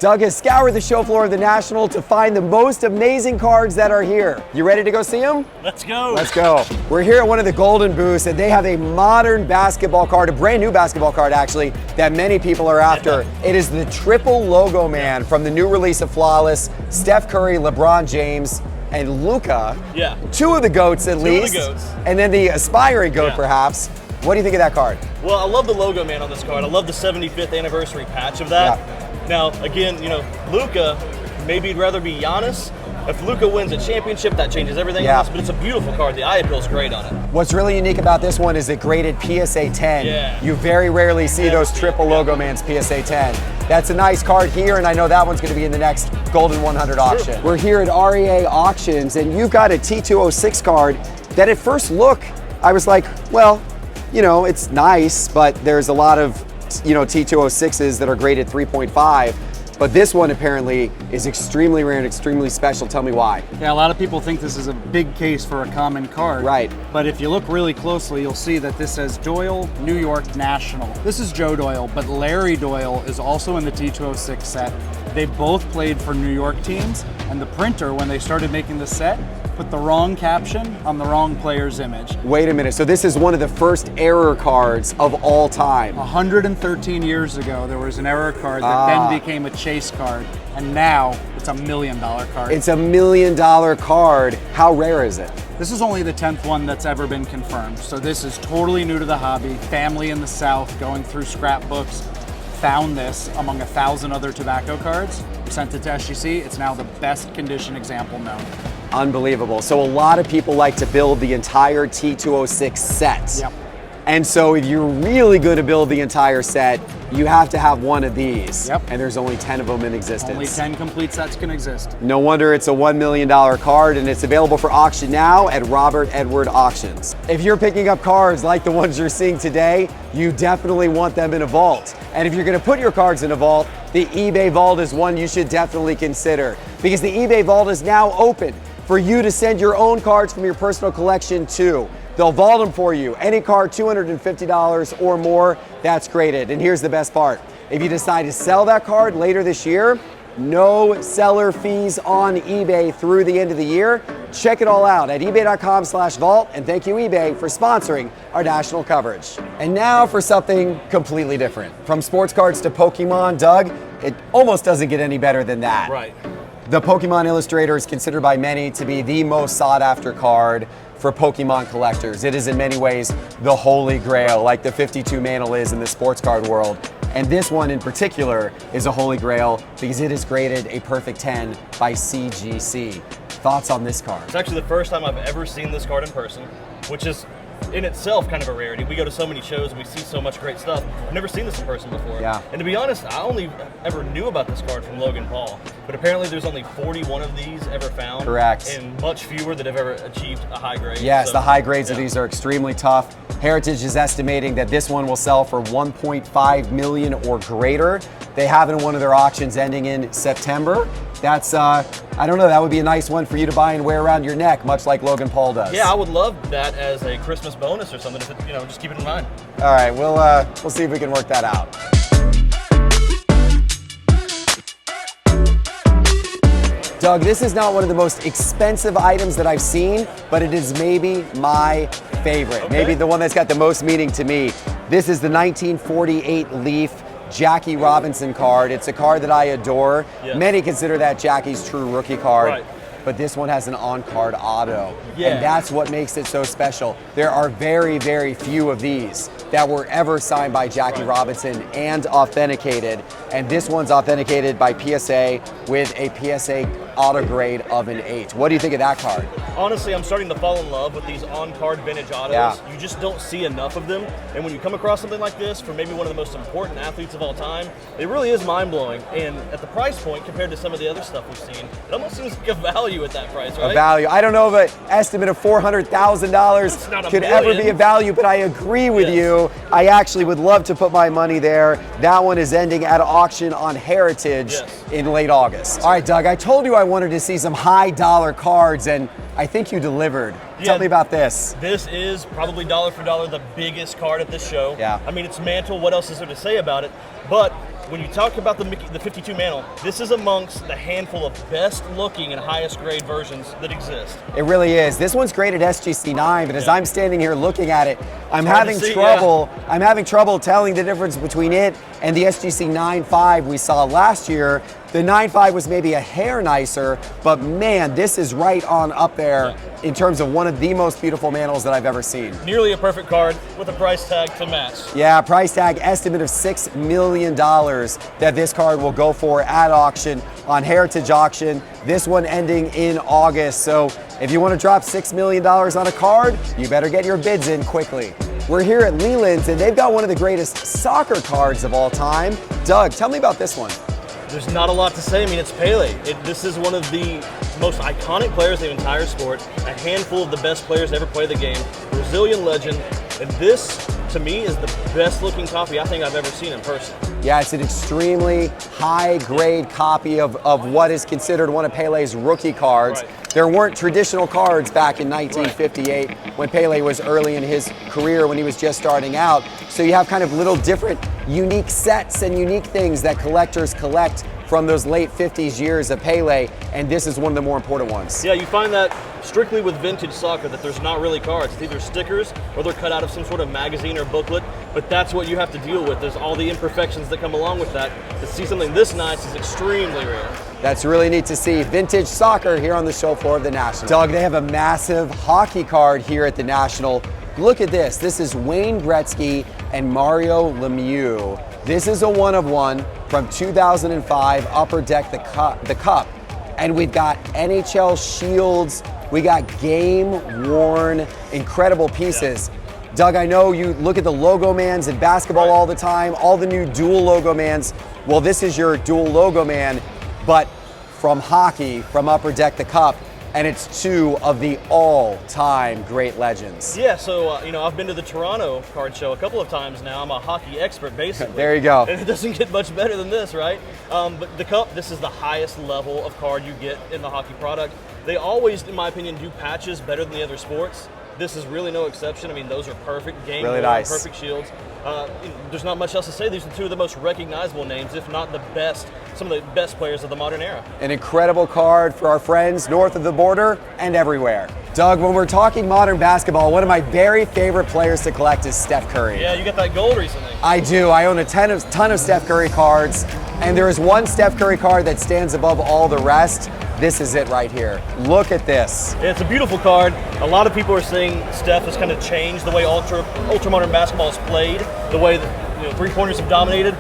Doug has scoured the show floor of the National to find the most amazing cards that are here. You ready to go see them? Let's go. Let's go. We're here at one of the Golden booths, and they have a modern basketball card, a brand new basketball card actually, that many people are after. It is the triple logo man from the new release of Flawless, Steph Curry, LeBron James, and Luka. Yeah. Two of the GOATs at least. Two of the GOATs. And then the aspiring GOAT perhaps. What do you think of that card? Well, I love the logo man on this card. I love the 75th anniversary patch of that. Yeah. Now, again, you know, Luka, maybe he'd rather be Giannis. If Luka wins a championship, that changes everything else, but it's a beautiful card. The eye appeal's great on it. What's really unique about this one is it graded PSA 10. Yeah. You very rarely see those triple logo man's PSA 10. That's a nice card here, and I know that one's going to be in the next Golden 100 auction. We're here at REA Auctions, and you've got a T206 card that at first look, I was like, well, you know, it's nice, but there's a lot of, you know, T206s that are graded 3.5. But this one apparently is extremely rare and extremely special. Tell me why. Yeah, a lot of people think this is a big case for a common card. Right. But if you look really closely, you'll see that this says Doyle, New York National. This is Joe Doyle, but Larry Doyle is also in the T206 set. They both played for New York teams, and the printer, when they started making the set, put the wrong caption on the wrong player's image. Wait a minute, so this is one of the first error cards of all time. 113 years ago, there was an error card that then became a chase card, and now it's $1 million card. It's $1 million card. How rare is it? This is only the 10th one that's ever been confirmed. So this is totally new to the hobby. Family in the South going through scrapbooks found this among 1,000 other tobacco cards, sent it to SGC. It's now the best condition example known. Unbelievable. So a lot of people like to build the entire T206 set. Yep. And so if you're really going to build the entire set, you have to have one of these. Yep. And there's only 10 of them in existence. Only 10 complete sets can exist. No wonder it's a $1 million card, and it's available for auction now at Robert Edward Auctions. If you're picking up cards like the ones you're seeing today, you definitely want them in a vault. And if you're going to put your cards in a vault, the eBay vault is one you should definitely consider, because the eBay vault is now open for you to send your own cards from your personal collection to. They'll vault them for you. Any card $250 or more, that's graded. And here's the best part. If you decide to sell that card later this year, no seller fees on eBay through the end of the year. Check it all out at ebay.com/vault, and thank you eBay for sponsoring our national coverage. And now for something completely different. From sports cards to Pokemon, Doug, it almost doesn't get any better than that. Right. The Pokemon Illustrator is considered by many to be the most sought after card for Pokemon collectors. It is in many ways the holy grail, like the 52 Mantle is in the sports card world. And this one in particular is a holy grail because it is graded a perfect 10 by CGC. Thoughts on this card? It's actually the first time I've ever seen this card in person, which is in itself kind of a rarity. We go to so many shows and we see so much great stuff. I've never seen this in person before. Yeah. And to be honest, I only ever knew about this card from Logan Paul. But apparently there's only 41 of these ever found. Correct. And much fewer that have ever achieved a high grade. Yes, So, the high grades of these are extremely tough. Heritage is estimating that this one will sell for 1.5 million or greater. They have it in one of their auctions ending in September. That's, I don't know, that would be a nice one for you to buy and wear around your neck, much like Logan Paul does. Yeah, I would love that as a Christmas bonus or something. If it, you know, just keep it in mind. All right, we'll see if we can work that out. Doug, this is not one of the most expensive items that I've seen, but it is maybe my favorite. Okay. Maybe the one that's got the most meaning to me. This is the 1948 Leaf Jackie Robinson card. It's a card that I adore. Yes. Many consider that Jackie's true rookie card. Right. But this one has an on-card auto. Yeah. And that's what makes it so special. There are very, very few of these that were ever signed by Jackie Robinson and authenticated. And this one's authenticated by PSA with a PSA auto grade of an 8. What do you think of that card? Honestly, I'm starting to fall in love with these on-card vintage autos. Yeah. You just don't see enough of them. And when you come across something like this for maybe one of the most important athletes of all time, it really is mind-blowing. And at the price point, compared to some of the other stuff we've seen, it almost seems like a value at that price, right? A value. I don't know if an estimate of $400,000 could ever be a value, but I agree with you. I actually would love to put my money there. That one is ending at auction on Heritage in late August. All right, Doug, I told you I wanted to see some high dollar cards, and I think you delivered. Tell me about this. This is probably dollar for dollar the biggest card at this show. Yeah. I mean, it's Mantle. What else is there to say about it? But when you talk about the 52 mantle, this is amongst the handful of best looking and highest grade versions that exist. It really is. This one's graded SGC9, but as I'm standing here looking at it, I'm hard having to see, trouble. I'm having trouble telling the difference between it and the SGC 9.5 we saw last year. The 9.5 was maybe a hair nicer, but man, this is right on up there in terms of one of the most beautiful mantles that I've ever seen. Nearly a perfect card with a price tag to match. Yeah, price tag estimate of $6 million that this card will go for at auction on Heritage Auction. This one ending in August. So if you want to drop $6 million on a card, you better get your bids in quickly. We're here at Leland's and they've got one of the greatest soccer cards of all time. Doug, tell me about this one. There's not a lot to say. I mean, it's Pele. This is one of the most iconic players in the entire sport, a handful of the best players to ever play the game, Brazilian legend, and this, to me, is the best looking copy I think I've ever seen in person. Yeah, it's an extremely high-grade copy of what is considered one of Pele's rookie cards. Right. There weren't traditional cards back in 1958 when Pele was early in his career, when he was just starting out. So you have kind of little different unique sets and unique things that collectors collect from those late 50s years of Pele, and this is one of the more important ones. Yeah, you find that strictly with vintage soccer, that there's not really cards. It's either stickers or they're cut out of some sort of magazine or booklet, but that's what you have to deal with. There's all the imperfections that come along with that. To see something this nice is extremely rare. That's really neat to see. Vintage soccer here on the show floor of the National. Doug, they have a massive hockey card here at the National. Look at this. This is Wayne Gretzky and Mario Lemieux. This is a one-of-one from 2005, Upper Deck the Cup. And we've got NHL shields. We got game-worn, incredible pieces. Yeah. Doug, I know you look at the logo mans in basketball all the time, all the new dual logo mans. Well, this is your dual logo man, but from hockey, from Upper Deck the Cup, and it's two of the all-time great legends. Yeah, so I've been to the Toronto card show a couple of times now. I'm a hockey expert, basically. There you go. And it doesn't get much better than this, right? But the Cup, this is the highest level of card you get in the hockey product. They always, in my opinion, do patches better than the other sports. This is really no exception. I mean, those are perfect game, really nice. Perfect shields. There's not much else to say. These are two of the most recognizable names, if not the best, some of the best players of the modern era. An incredible card for our friends north of the border and everywhere. Doug, when we're talking modern basketball, one of my very favorite players to collect is Steph Curry. Yeah, you got that gold recently. I do. I own a ton of Steph Curry cards, and there is one Steph Curry card that stands above all the rest. This is it right here. Look at this. Yeah, it's a beautiful card. A lot of people are saying Steph has kind of changed the way ultra modern basketball is played, the way that three-pointers have dominated.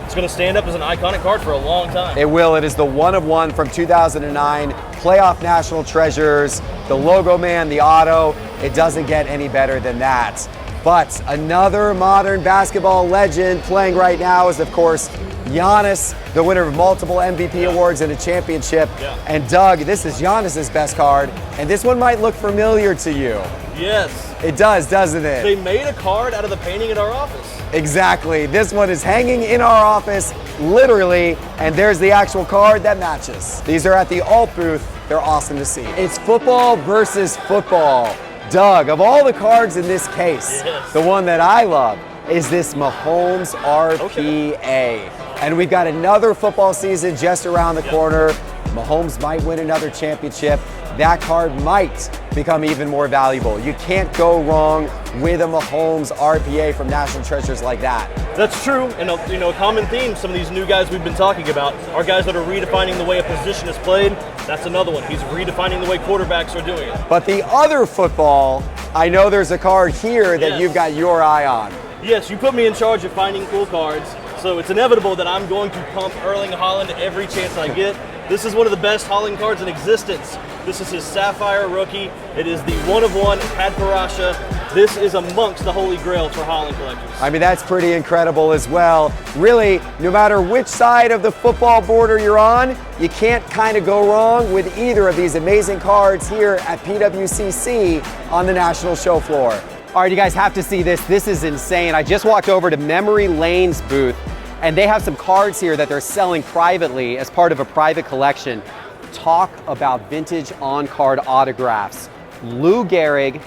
It's going to stand up as an iconic card for a long time. It will. It is the one-of-one from 2009, playoff national treasures, the logo man, the auto. It doesn't get any better than that. But another modern basketball legend playing right now is, of course, Giannis, the winner of multiple MVP awards and a championship. Yeah. And Doug, this is Giannis's best card, and this one might look familiar to you. Yes. It does, doesn't it? They made a card out of the painting at our office. Exactly. This one is hanging in our office, literally, and there's the actual card that matches. These are at the Alt booth. They're awesome to see. It's football versus football. Doug, of all the cards in this case, yes, the one that I love is this Mahomes RPA. Okay. And we've got another football season just around the corner. Mahomes might win another championship. That card might become even more valuable. You can't go wrong with a Mahomes RPA from National Treasures like that. That's true, and a common theme, some of these new guys we've been talking about are guys that are redefining the way a position is played. That's another one. He's redefining the way quarterbacks are doing it. But the other football, I know there's a card here that you've got your eye on. Yes, you put me in charge of finding cool cards, so it's inevitable that I'm going to pump Erling Haaland every chance I get. This is one of the best Haaland cards in existence. This is his Sapphire rookie. It is the one-of-one Pad Parasha. This is amongst the holy grails for Haaland collectors. I mean, that's pretty incredible as well. Really, no matter which side of the football border you're on, you can't kind of go wrong with either of these amazing cards here at PWCC on the National Show floor. All right, you guys have to see this. This is insane. I just walked over to Memory Lane's booth, and they have some cards here that they're selling privately as part of a private collection. Talk about vintage on-card autographs. Lou Gehrig,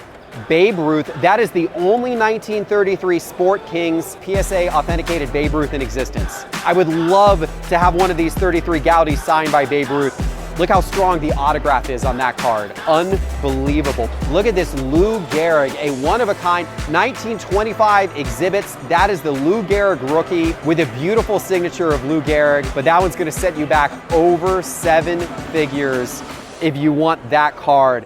Babe Ruth. That is the only 1933 Sport Kings PSA authenticated Babe Ruth in existence. I would love to have one of these 33 Gaudies signed by Babe Ruth. Look how strong the autograph is on that card. Unbelievable. Look at this Lou Gehrig, a one-of-a-kind 1925 exhibits. That is the Lou Gehrig rookie with a beautiful signature of Lou Gehrig, but that one's gonna set you back over 7 figures if you want that card.